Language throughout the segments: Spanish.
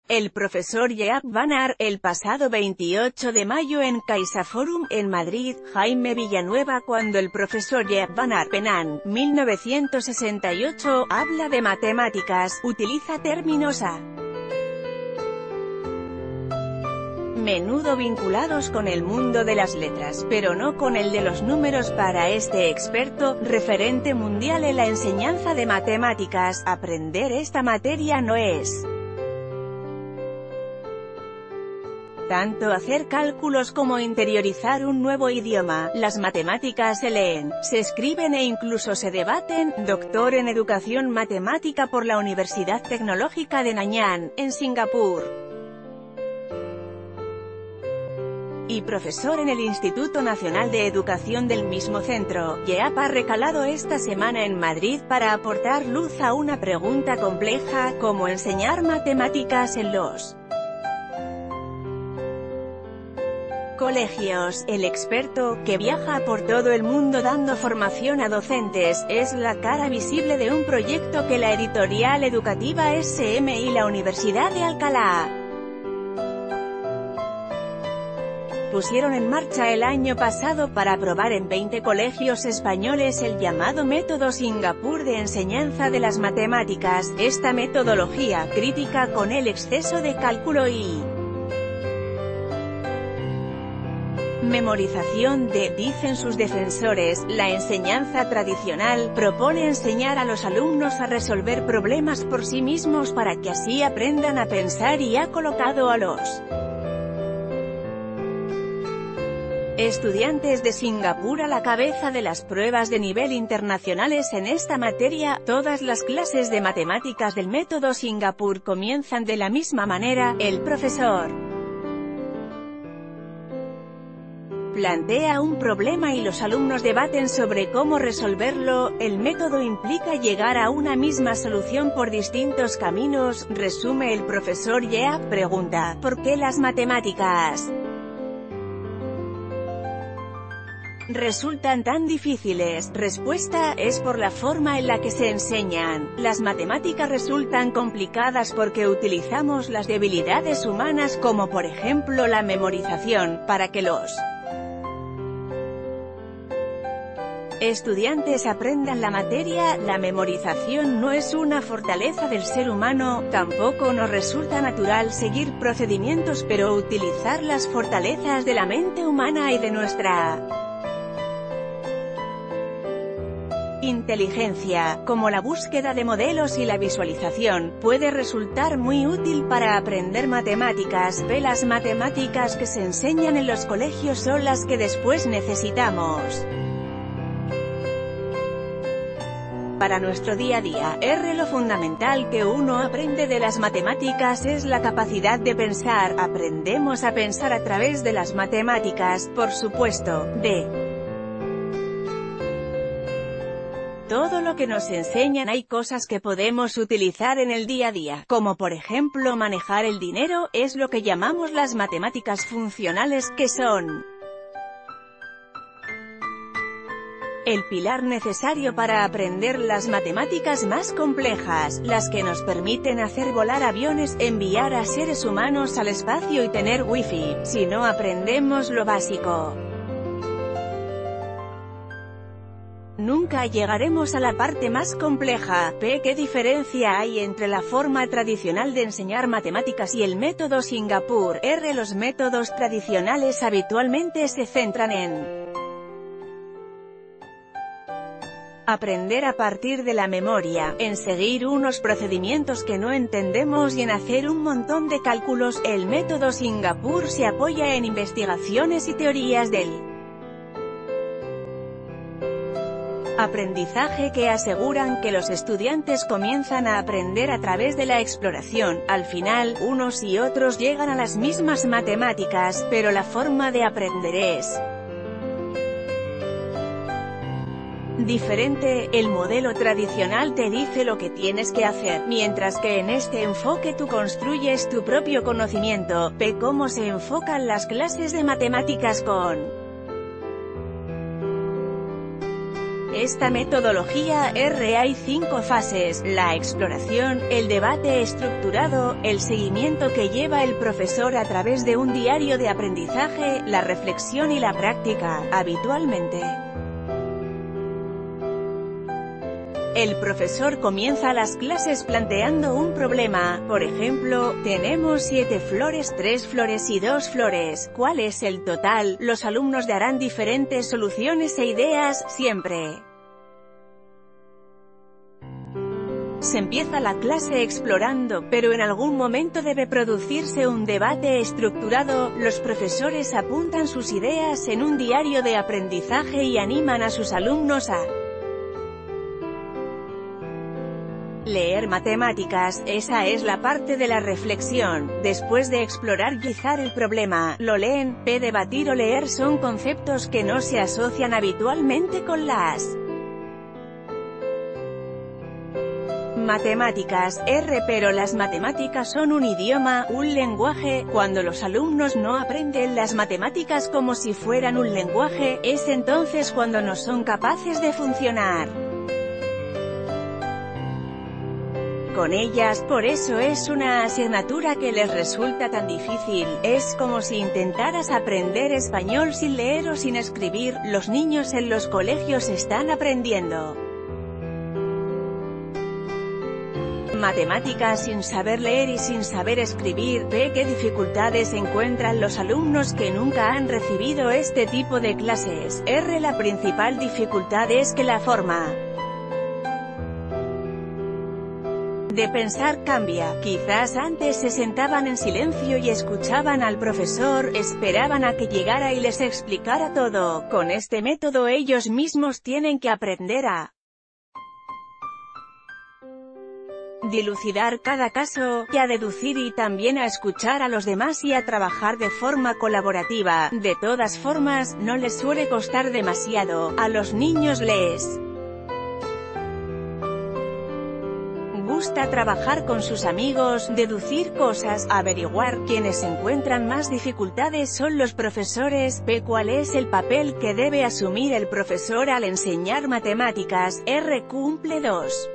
El profesor Jean Vannard, el pasado 28 de mayo en CaixaForum, en Madrid. Jaime Villanueva. Cuando el profesor Jean Vannard, Penang, 1968, habla de matemáticas, utiliza términos a menudo vinculados con el mundo de las letras, pero no con el de los números. Para este experto, referente mundial en la enseñanza de matemáticas, aprender esta materia no es tanto hacer cálculos como interiorizar un nuevo idioma. Las matemáticas se leen, se escriben e incluso se debaten. Doctor en Educación Matemática por la Universidad Tecnológica de Nanyang, en Singapur, y profesor en el Instituto Nacional de Educación del mismo centro. Jean ha recalado esta semana en Madrid para aportar luz a una pregunta compleja: ¿cómo enseñar matemáticas en los colegios? El experto, que viaja por todo el mundo dando formación a docentes, es la cara visible de un proyecto que la editorial educativa SM y la Universidad de Alcalá pusieron en marcha el año pasado para probar en 20 colegios españoles el llamado Método Singapur de enseñanza de las matemáticas. Esta metodología, crítica con el exceso de cálculo y memorización dicen sus defensores, la enseñanza tradicional propone enseñar a los alumnos a resolver problemas por sí mismos para que así aprendan a pensar, y ha colocado a los estudiantes de Singapur a la cabeza de las pruebas de nivel internacionales en esta materia. Todas las clases de matemáticas del método Singapur comienzan de la misma manera. El profesor plantea un problema y los alumnos debaten sobre cómo resolverlo. El método implica llegar a una misma solución por distintos caminos, resume el profesor Jean. Pregunta: ¿por qué las matemáticas resultan tan difíciles? Respuesta: es por la forma en la que se enseñan. Las matemáticas resultan complicadas porque utilizamos las debilidades humanas, como por ejemplo la memorización, para que los estudiantes aprendan la materia. La memorización no es una fortaleza del ser humano, tampoco nos resulta natural seguir procedimientos, pero utilizar las fortalezas de la mente humana y de nuestra inteligencia, como la búsqueda de modelos y la visualización, puede resultar muy útil para aprender matemáticas. Las matemáticas que se enseñan en los colegios son las que después necesitamos para nuestro día a día. Lo fundamental que uno aprende de las matemáticas es la capacidad de pensar. Aprendemos a pensar a través de las matemáticas, por supuesto. Todo lo que nos enseñan, hay cosas que podemos utilizar en el día a día, como por ejemplo manejar el dinero. Es lo que llamamos las matemáticas funcionales, que son el pilar necesario para aprender las matemáticas más complejas, las que nos permiten hacer volar aviones, enviar a seres humanos al espacio y tener wifi. Si no aprendemos lo básico, nunca llegaremos a la parte más compleja. ¿Qué diferencia hay entre la forma tradicional de enseñar matemáticas y el método Singapur? Los métodos tradicionales habitualmente se centran en aprender a partir de la memoria, en seguir unos procedimientos que no entendemos y en hacer un montón de cálculos. El método Singapur se apoya en investigaciones y teorías del aprendizaje que aseguran que los estudiantes comienzan a aprender a través de la exploración. Al final, unos y otros llegan a las mismas matemáticas, pero la forma de aprender es diferente. El modelo tradicional te dice lo que tienes que hacer, mientras que en este enfoque tú construyes tu propio conocimiento. ¿Cómo se enfocan las clases de matemáticas con esta metodología R hay 5 fases: la exploración, el debate estructurado, el seguimiento que lleva el profesor a través de un diario de aprendizaje, la reflexión y la práctica, habitualmente. El profesor comienza las clases planteando un problema, por ejemplo, tenemos 7 flores, 3 flores y 2 flores, ¿cuál es el total? Los alumnos darán diferentes soluciones e ideas, siempre. Se empieza la clase explorando, pero en algún momento debe producirse un debate estructurado. Los profesores apuntan sus ideas en un diario de aprendizaje y animan a sus alumnos a leer matemáticas. Esa es la parte de la reflexión. Después de explorar y analizar el problema, lo leen. Debatir o leer son conceptos que no se asocian habitualmente con las matemáticas R, pero las matemáticas son un idioma, un lenguaje. Cuando los alumnos no aprenden las matemáticas como si fueran un lenguaje, es entonces cuando no son capaces de funcionar con ellas. Por eso es una asignatura que les resulta tan difícil. Es como si intentaras aprender español sin leer o sin escribir. Los niños en los colegios están aprendiendo matemáticas sin saber leer y sin saber escribir. Ve qué dificultades encuentran los alumnos que nunca han recibido este tipo de clases. R. La principal dificultad es que la forma de pensar cambia. Quizás antes se sentaban en silencio y escuchaban al profesor, esperaban a que llegara y les explicara todo. Con este método ellos mismos tienen que aprender a dilucidar cada caso, y a deducir y también a escuchar a los demás y a trabajar de forma colaborativa. De todas formas, no les suele costar demasiado. A los niños les gusta trabajar con sus amigos, deducir cosas, averiguar. Quienes encuentran más dificultades son los profesores. ¿Cuál es el papel que debe asumir el profesor al enseñar matemáticas? R. Cumple 2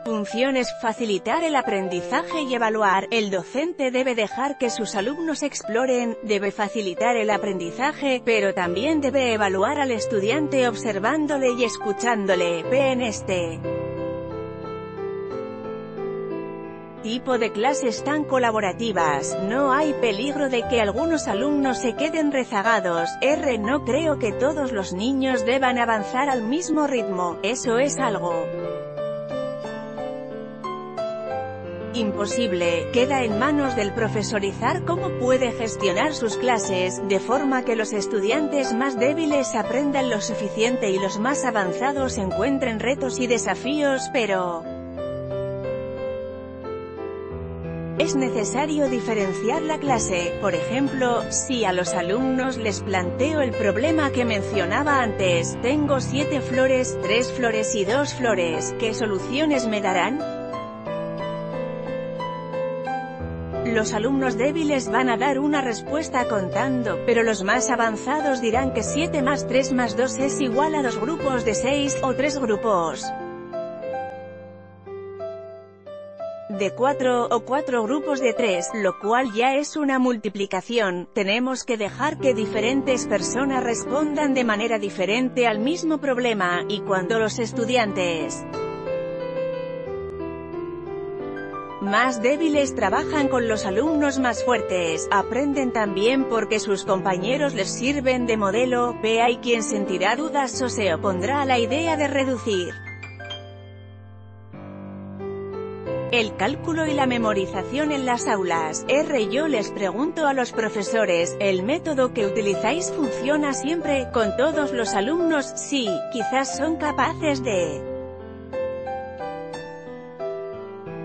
funciones: facilitar el aprendizaje y evaluar. El docente debe dejar que sus alumnos exploren, debe facilitar el aprendizaje, pero también debe evaluar al estudiante observándole y escuchándole. En este tipo de clases tan colaborativas, no hay peligro de que algunos alumnos se queden rezagados. R. No creo que todos los niños deban avanzar al mismo ritmo. Eso es algo imposible. Queda en manos del profesorizar cómo puede gestionar sus clases, de forma que los estudiantes más débiles aprendan lo suficiente y los más avanzados encuentren retos y desafíos, pero es necesario diferenciar la clase. Por ejemplo, si a los alumnos les planteo el problema que mencionaba antes, tengo 7 flores, 3 flores y 2 flores, ¿qué soluciones me darán? Los alumnos débiles van a dar una respuesta contando, pero los más avanzados dirán que 7 más 3 más 2 es igual a 2 grupos de 6, o 3 grupos de 4, o 4 grupos de 3, lo cual ya es una multiplicación. Tenemos que dejar que diferentes personas respondan de manera diferente al mismo problema, y cuando los estudiantes más débiles trabajan con los alumnos más fuertes, aprenden también porque sus compañeros les sirven de modelo. Hay quien sentirá dudas o se opondrá a la idea de reducir el cálculo y la memorización en las aulas. R. Yo les pregunto a los profesores, ¿el método que utilizáis funciona siempre, con todos los alumnos? Sí, quizás son capaces de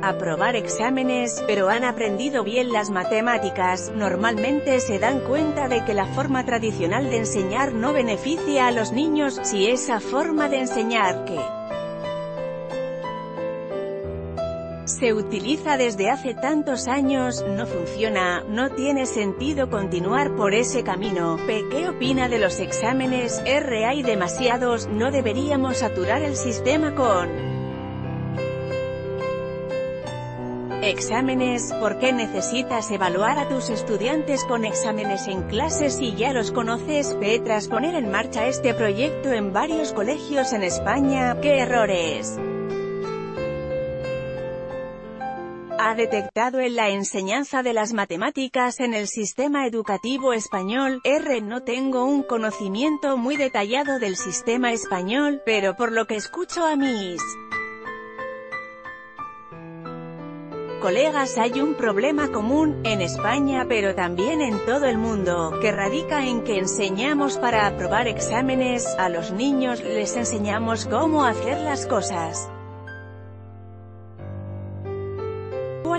aprobar exámenes, pero han aprendido bien las matemáticas. Normalmente se dan cuenta de que la forma tradicional de enseñar no beneficia a los niños. Si esa forma de enseñar que Se utiliza desde hace tantos años, no funciona, no tiene sentido continuar por ese camino. P. ¿Qué opina de los exámenes? R. Hay demasiados, no deberíamos saturar el sistema con exámenes. ¿Por qué necesitas evaluar a tus estudiantes con exámenes en clase si ya los conoces? P. Tras poner en marcha este proyecto en varios colegios en España, ¿qué errores ha detectado en la enseñanza de las matemáticas en el sistema educativo español? R. No tengo un conocimiento muy detallado del sistema español, pero por lo que escucho a mis colegas hay un problema común, en España pero también en todo el mundo, que radica en que enseñamos para aprobar exámenes, a los niños les enseñamos cómo hacer las cosas.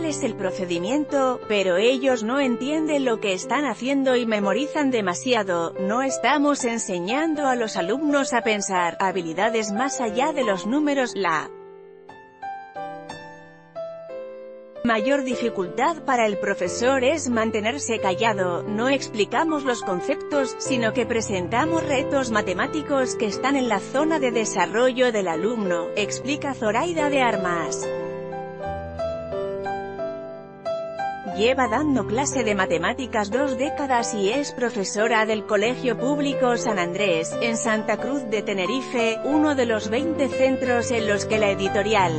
¿Cuál es el procedimiento? Pero ellos no entienden lo que están haciendo y memorizan demasiado. No estamos enseñando a los alumnos a pensar, habilidades más allá de los números. La mayor dificultad para el profesor es mantenerse callado. No explicamos los conceptos, sino que presentamos retos matemáticos que están en la zona de desarrollo del alumno, explica Zoraida de Armas. Lleva dando clase de matemáticas 2 décadas y es profesora del Colegio Público San Andrés, en Santa Cruz de Tenerife, uno de los 20 centros en los que la editorial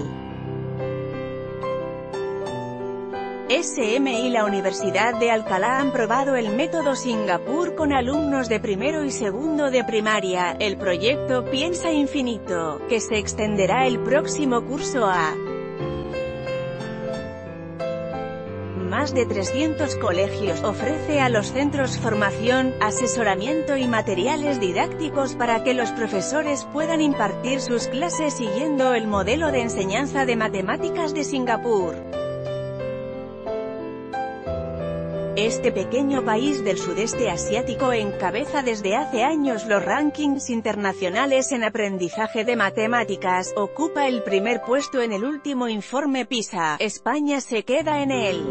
SM y la Universidad de Alcalá han probado el método Singapur con alumnos de primero y segundo de primaria. El proyecto Piensa Infinito, que se extenderá el próximo curso a más de 300 colegios, ofrece a los centros formación, asesoramiento y materiales didácticos para que los profesores puedan impartir sus clases siguiendo el modelo de enseñanza de matemáticas de Singapur. Este pequeño país del sudeste asiático encabeza desde hace años los rankings internacionales en aprendizaje de matemáticas, ocupa el primer puesto en el último informe PISA, España se queda en el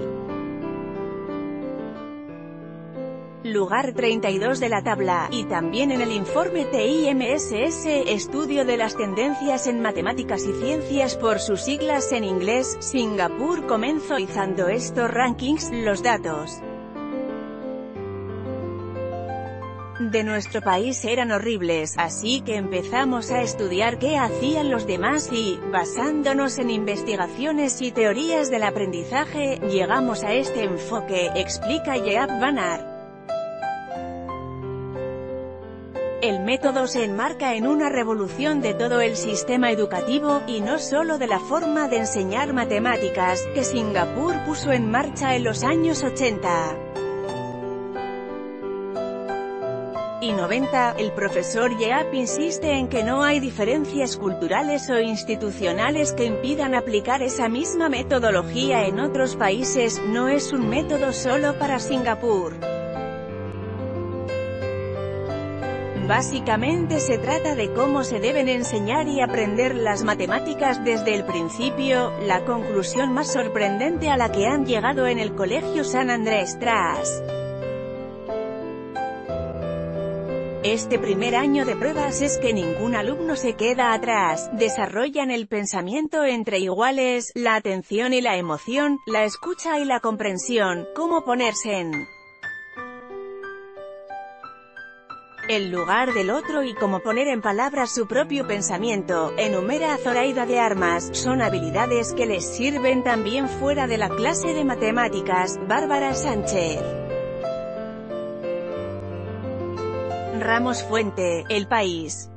lugar 32 de la tabla, y también en el informe TIMSS, estudio de las tendencias en matemáticas y ciencias por sus siglas en inglés. Singapur comenzó izando estos rankings. Los datos de nuestro país eran horribles, así que empezamos a estudiar qué hacían los demás y, basándonos en investigaciones y teorías del aprendizaje, llegamos a este enfoque, explica Yeap Banar. El método se enmarca en una revolución de todo el sistema educativo, y no solo de la forma de enseñar matemáticas, que Singapur puso en marcha en los años 80 y 90, el profesor Yeap insiste en que no hay diferencias culturales o institucionales que impidan aplicar esa misma metodología en otros países, no es un método solo para Singapur. Básicamente se trata de cómo se deben enseñar y aprender las matemáticas desde el principio, la conclusión más sorprendente a la que han llegado en el Colegio San Andrés tras este primer año de pruebas es que ningún alumno se queda atrás, desarrollan el pensamiento entre iguales, la atención y la emoción, la escucha y la comprensión, cómo ponerse en el lugar del otro y cómo poner en palabras su propio pensamiento, enumera Zoraida de Armas. Son habilidades que les sirven también fuera de la clase de matemáticas. Bárbara Sánchez Ramos Fuente, El País.